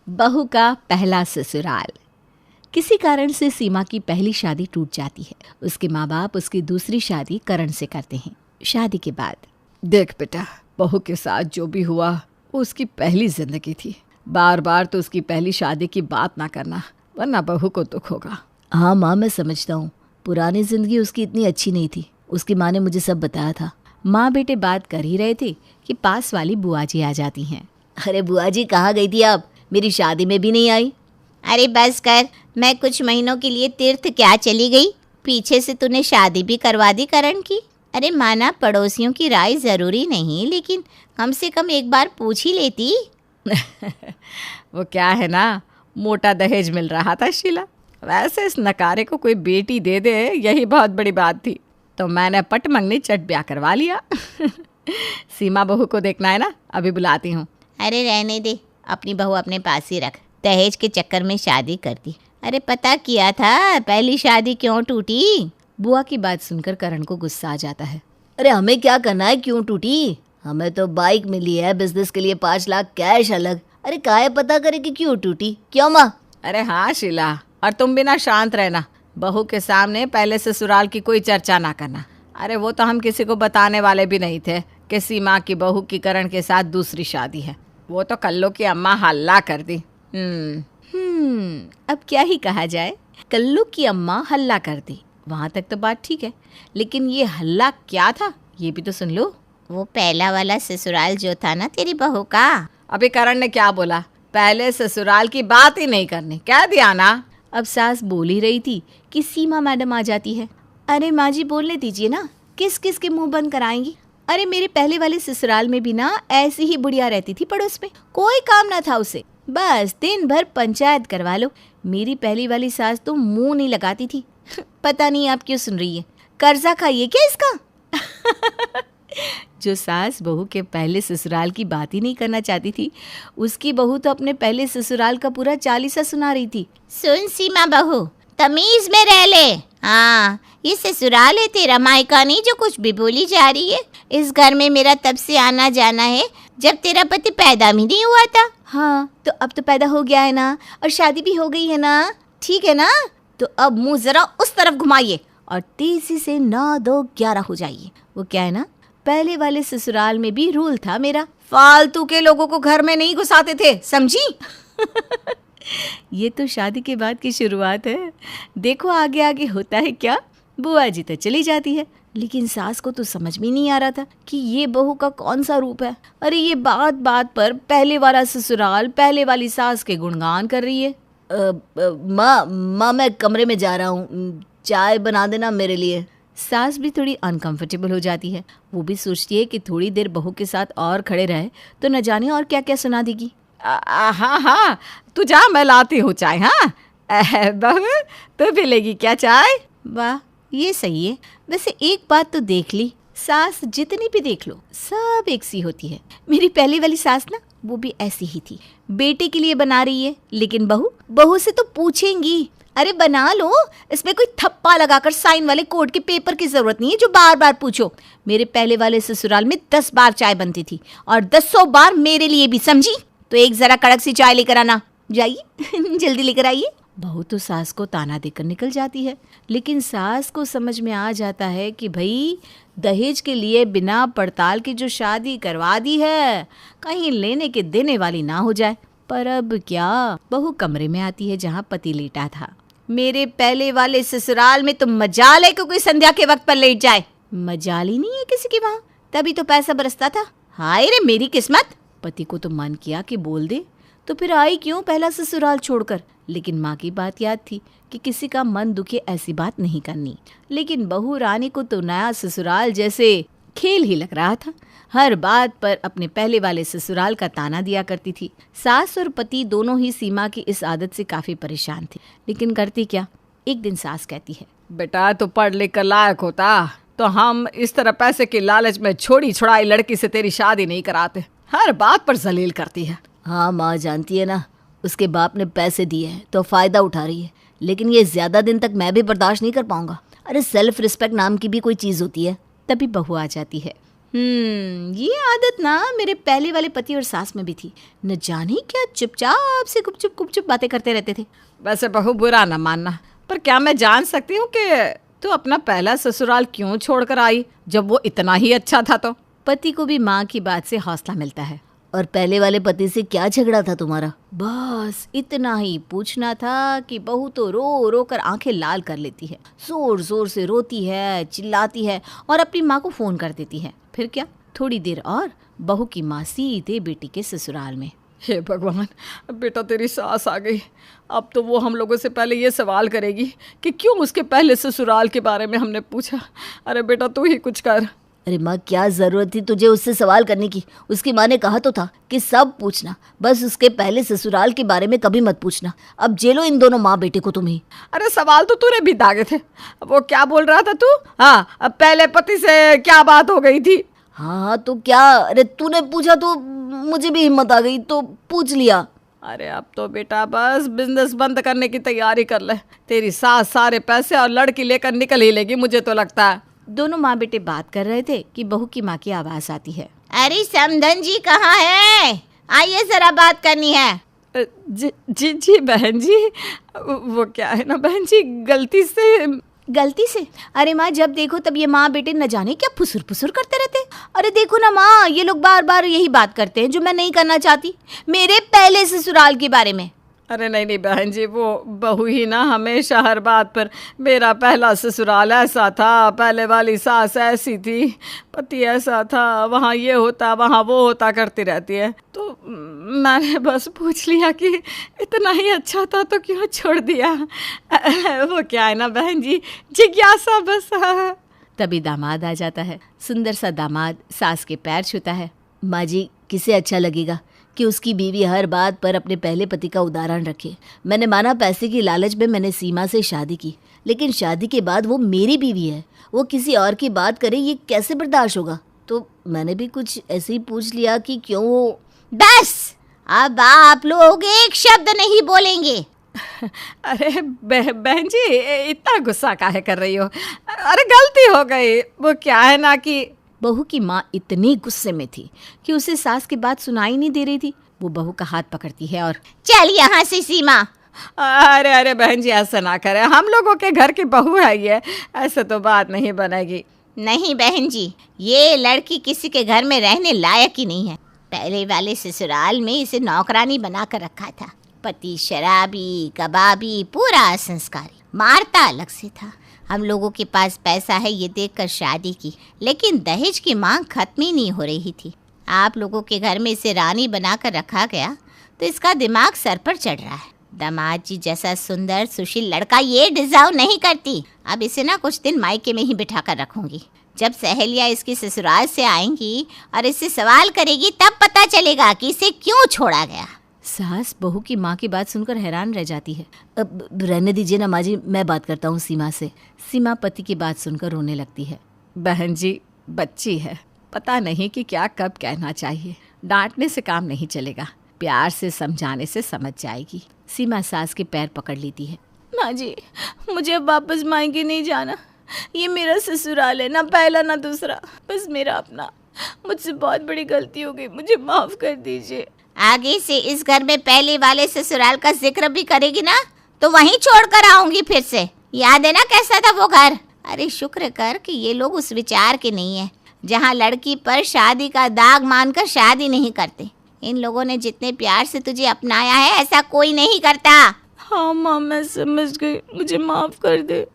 बहू का पहला ससुराल। किसी कारण से सीमा की पहली शादी टूट जाती है। उसके माँ बाप उसकी दूसरी शादी करण से करते हैं। शादी के बाद, देख बेटा, बहू के साथ जो भी हुआ वो उसकी पहली जिंदगी थी। बार बार तो उसकी पहली शादी की बात ना करना, वरना बहू को दुख होगा। हाँ माँ, मैं समझता हूँ, पुरानी जिंदगी उसकी इतनी अच्छी नहीं थी। उसकी माँ ने मुझे सब बताया था। माँ बेटे बात कर ही रहे थे कि पास वाली बुआ जी आ जाती हैं। अरे बुआ जी कहाँ गई थी आप? मेरी शादी में भी नहीं आई। अरे बस कर, मैं कुछ महीनों के लिए तीर्थ क्या चली गई? पीछे से तूने शादी भी करवा दी करण की। अरे माना पड़ोसियों की राय ज़रूरी नहीं, लेकिन कम से कम एक बार पूछ ही लेती। वो क्या है ना, मोटा दहेज मिल रहा था शीला। वैसे इस नकारे को कोई बेटी दे दे, यही बहुत बड़ी बात थी। तो मैंने पट मंगनी चट ब्याह करवा लिया। सीमा बहू को देखना है ना, अभी बुलाती हूँ। अरे रहने दे, अपनी बहू अपने पास ही रख। दहेज के चक्कर में शादी कर दी। अरे पता किया था पहली शादी क्यों टूटी? बुआ की बात सुनकर करण को गुस्सा आ जाता है। अरे हमें क्या करना है, क्यों टूटी? हमें तो बाइक मिली है, बिजनेस के लिए 5 लाख कैश अलग। अरे काहे पता करे कि क्यों टूटी? क्यों माँ? अरे हाँ शीला, और तुम भी ना शांत रहना। बहू के सामने पहले ससुराल की कोई चर्चा ना करना। अरे वो तो हम किसी को बताने वाले भी नहीं थे कि सीमा की बहू की करण के साथ दूसरी शादी है। वो तो कल्लू की अम्मा हल्ला कर दी। अब क्या ही कहा जाए। कल्लू की अम्मा हल्ला कर दी, वहाँ तक तो बात ठीक है, लेकिन ये हल्ला क्या था ये भी तो सुन लो। वो पहला वाला ससुराल जो था ना तेरी बहू का। अभी करण ने क्या बोला? पहले ससुराल की बात ही नहीं करनी, कह दिया ना। अब सास बोल ही रही थी कि सीमा मैडम आ जाती है। अरे माँ जी बोलने दीजिए ना, किस किस के मुंह बंद कराएंगी। अरे मेरे पहले वाले ससुराल में भी ना ऐसी ही बुढ़िया रहती थी पड़ोस में, कोई काम ना था उसे, बस दिन भर पंचायत करवा लो। मेरी पहली वाली सास तो मुंह नहीं लगाती थी। पता नहीं आप क्यों सुन रही है, कर्जा खाइए क्या इसका? जो सास बहू के पहले ससुराल की बात ही नहीं करना चाहती थी, उसकी बहू तो अपने पहले ससुराल का पूरा चालीसा सुना रही थी। सुन सीमा बहू, तमीज में रह ले। हाँ, ये ससुराल है तेरा, मायका नहीं जो कुछ भी बोली जा रही है। इस घर में मेरा तब से आना जाना है जब तेरा पति पैदा भी नहीं हुआ था। हाँ तो अब तो पैदा हो गया है ना, और शादी भी हो गई है ना, ठीक है ना? तो अब मुंह जरा उस तरफ घुमाइए और तेजी से 9 2 11 हो जाइए। वो क्या है ना, पहले वाले ससुराल में भी रूल था मेरा, फालतू के लोगों को घर में नहीं घुसाते थे, समझी? ये तो शादी के बाद की शुरुआत है, देखो आगे आगे होता है क्या। बुआ जी तो चली जाती है, लेकिन सास को तो समझ में नहीं आ रहा था कि ये बहू का कौन सा रूप है। अरे ये बात बात पर पहले वाला ससुराल, पहले वाली सास के गुणगान कर रही है। माँ मैं कमरे में जा रहा हूँ, चाय बना देना मेरे लिए। सास भी थोड़ी अनकंफर्टेबल हो जाती है। वो भी सोचती है कि थोड़ी देर बहू के साथ और खड़े रहे तो न जाने और क्या क्या सुना देगी। हाँ हाँ, तू जा, मैं लाती हूँ चाय। हाँ बहू, तू भी लेगी क्या चाय? वाह, ये सही है। वैसे एक बात तो देख ली, सास जितनी भी देख लो सब एक सी होती है। मेरी पहली वाली सास ना, वो भी ऐसी ही थी। बेटे के लिए बना रही है, लेकिन बहू से तो पूछेंगी। अरे बना लो, इसमें कोई थप्पा लगाकर साइन वाले कोर्ट के पेपर की जरूरत नहीं है जो बार बार पूछो। मेरे पहले वाले ससुराल में 10 बार चाय बनती थी, और 10 बार मेरे लिए भी, समझी? तो एक जरा कड़क सी चाय लेकर आना, जाइए। जल्दी लेकर आइए। बहू तो सास को ताना देकर निकल जाती है, लेकिन सास को समझ में आ जाता है कि भाई दहेज के लिए बिना पड़ताल की जो शादी करवा दी है, कहीं लेने के देने वाली ना हो जाए। पर अब क्या, बहू कमरे में आती है जहाँ पति लेटा था। मेरे पहले वाले ससुराल में तो मजाल है कि कोई संध्या के वक्त पर लेट जाए। मजाल ही नहीं है किसी की वहाँ, तभी तो पैसा बरसता था। हाय रे मेरी किस्मत। पति को तो मन किया कि बोल दे, तो फिर आई क्यों पहला ससुराल छोड़कर। लेकिन माँ की बात याद थी कि किसी का मन दुखे ऐसी बात नहीं करनी। लेकिन बहू रानी को तो नया ससुराल जैसे खेल ही लग रहा था। हर बात पर अपने पहले वाले ससुराल का ताना दिया करती थी। सास और पति दोनों ही सीमा की इस आदत से काफी परेशान थे, लेकिन करती क्या। एक दिन सास कहती है, बेटा तो पढ़ लिख कर लायक होता तो हम इस तरह पैसे के लालच में छोड़ी छुड़ाई लड़की से तेरी शादी नहीं कराते। हर बात पर जलील करती है। हाँ माँ जानती है ना, उसके बाप ने पैसे दिए हैं तो फायदा उठा रही है, लेकिन ये ज्यादा दिन तक मैं भी बर्दाश्त नहीं कर पाऊंगा। अरे सेल्फ रिस्पेक्ट नाम की भी कोई चीज होती है। तभी बहू आ जाती है। ये आदत ना मेरे पहले वाले पति और सास में भी थी। न जाने क्या चुपचाप से गुपचुप बातें करते रहते थे। वैसे बहू बुरा न मानना, पर क्या मैं जान सकती हूँ कि तू अपना पहला ससुराल क्यों छोड़कर आई जब वो इतना ही अच्छा था? तो पति को भी माँ की बात से हौसला मिलता है। और पहले वाले पति से क्या झगड़ा था तुम्हारा? बस इतना ही पूछना था कि बहू तो रो रो कर आंखें लाल कर लेती है, जोर जोर से रोती है, चिल्लाती है और अपनी माँ को फोन कर देती है। फिर क्या, थोड़ी देर और बहू की माँ सीधे बेटी के ससुराल में। हे भगवान, बेटा तेरी सास आ गई। अब तो वो हम लोगों से पहले ये सवाल करेगी कि क्यों उसके पहले ससुराल के बारे में हमने पूछा। अरे बेटा तू ही कुछ कर। अरे माँ, क्या जरूरत थी तुझे उससे सवाल करने की? उसकी माँ ने कहा तो था कि सब पूछना, बस उसके पहले ससुराल के बारे में कभी मत पूछना। अब जेलो इन दोनों माँ बेटे को तुम ही। अरे सवाल तो तूने भी दागे थे। वो क्या बोल रहा था तू? हाँ, अब पहले पति से क्या बात हो गई थी? हाँ तो क्या, अरे तूने पूछा तो मुझे भी हिम्मत आ गई तो पूछ लिया। अरे अब तो बेटा बस बिजनेस बंद करने की तैयारी कर ले। तेरी सास सारे पैसे और लड़की लेकर निकल ही लेगी, मुझे तो लगता है। दोनों माँ बेटे बात कर रहे थे कि बहू की माँ की आवाज आती है। अरे समधन जी कहाँ है? आइए जरा बात करनी है। जी जी जी बहन जी, वो क्या है ना बहन जी, गलती से? अरे माँ, जब देखो तब ये माँ बेटे न जाने क्या फुसुर फुसुर करते रहते। अरे देखो ना माँ, ये लोग बार बार यही बात करते हैं जो मैं नहीं करना चाहती, मेरे पहले ससुराल के बारे में। अरे नहीं बहन जी, वो बहू ही ना हमेशा हर बात पर मेरा पहला ससुराल ऐसा था, पहले वाली सास ऐसी थी, पति ऐसा था, वहाँ ये होता वहाँ वो होता करती रहती है। तो मैंने बस पूछ लिया कि इतना ही अच्छा था तो क्यों छोड़ दिया। वो क्या है ना बहन जी, जिज्ञासा बस। तभी दामाद आ जाता है। सुंदर सा दामाद सास के पैर छूता है। माँ जी, किसे अच्छा लगेगा कि उसकी बीवी हर बात पर अपने पहले पति का उदाहरण रखे। मैंने माना पैसे की लालच में मैंने सीमा से शादी की, लेकिन शादी के बाद वो मेरी बीवी है, वो किसी और की बात करे ये कैसे बर्दाश्त होगा? तो मैंने भी कुछ ऐसे ही पूछ लिया कि क्यों। बस अब आप लोग एक शब्द नहीं बोलेंगे। अरे बहन जी, इतना गुस्सा काहे कर रही हो? अरे गलती हो गई। वो क्या है ना कि बहू की माँ इतनी गुस्से में थी कि उसे सास की बात सुनाई नहीं दे रही थी। वो बहू का हाथ पकड़ती है और चल यहाँ से सीमा। अरे बहन जी, ऐसा ना करें, हम लोगों के घर की बहू है ये, ऐसे तो बात नहीं बनेगी। नहीं बहन जी, ये लड़की किसी के घर में रहने लायक ही नहीं है। पहले वाले ससुराल में इसे नौकरानी बना कर रखा था। पति शराबी, कबाबी, पूरा संस्कारी, मारता अलग से था। हम लोगों के पास पैसा है ये देखकर शादी की, लेकिन दहेज की मांग खत्म ही नहीं हो रही थी। आप लोगों के घर में इसे रानी बनाकर रखा गया तो इसका दिमाग सर पर चढ़ रहा है। दामाद जी जैसा सुंदर सुशील लड़का ये डिजर्व नहीं करती। अब इसे ना कुछ दिन मायके में ही बिठा कर रखूंगी। जब सहेलियाँ इसकी ससुराल से आएंगी और इससे सवाल करेगी तब पता चलेगा कि इसे क्यों छोड़ा गया। सास बहू की माँ की बात सुनकर हैरान रह जाती है। अब रहने दीजिए ना माँ जी, मैं बात करता हूँ सीमा से। सीमा पति की बात सुनकर रोने लगती है। बहन जी, बच्ची है, पता नहीं कि क्या कब कहना चाहिए। डांटने से काम नहीं चलेगा, प्यार से समझाने से समझ जाएगी। सीमा सास के पैर पकड़ लेती है। माँ जी, मुझे अब वापस मायके नहीं जाना। ये मेरा ससुराल है, ना पहला ना दूसरा, बस मेरा अपना। मुझसे बहुत बड़ी गलती हो गई, मुझे माफ़ कर दीजिए। आगे से इस घर में पहले वाले ससुराल का जिक्र भी करेगी ना तो वहीं छोड़ कर आऊंगी फिर से। याद है ना कैसा था वो घर? अरे शुक्र कर कि ये लोग उस विचार के नहीं है जहाँ लड़की पर शादी का दाग मानकर शादी नहीं करते। इन लोगों ने जितने प्यार से तुझे अपनाया है ऐसा कोई नहीं करता। हाँ माँ, मैं समझ गई, मुझे माफ़ कर दे।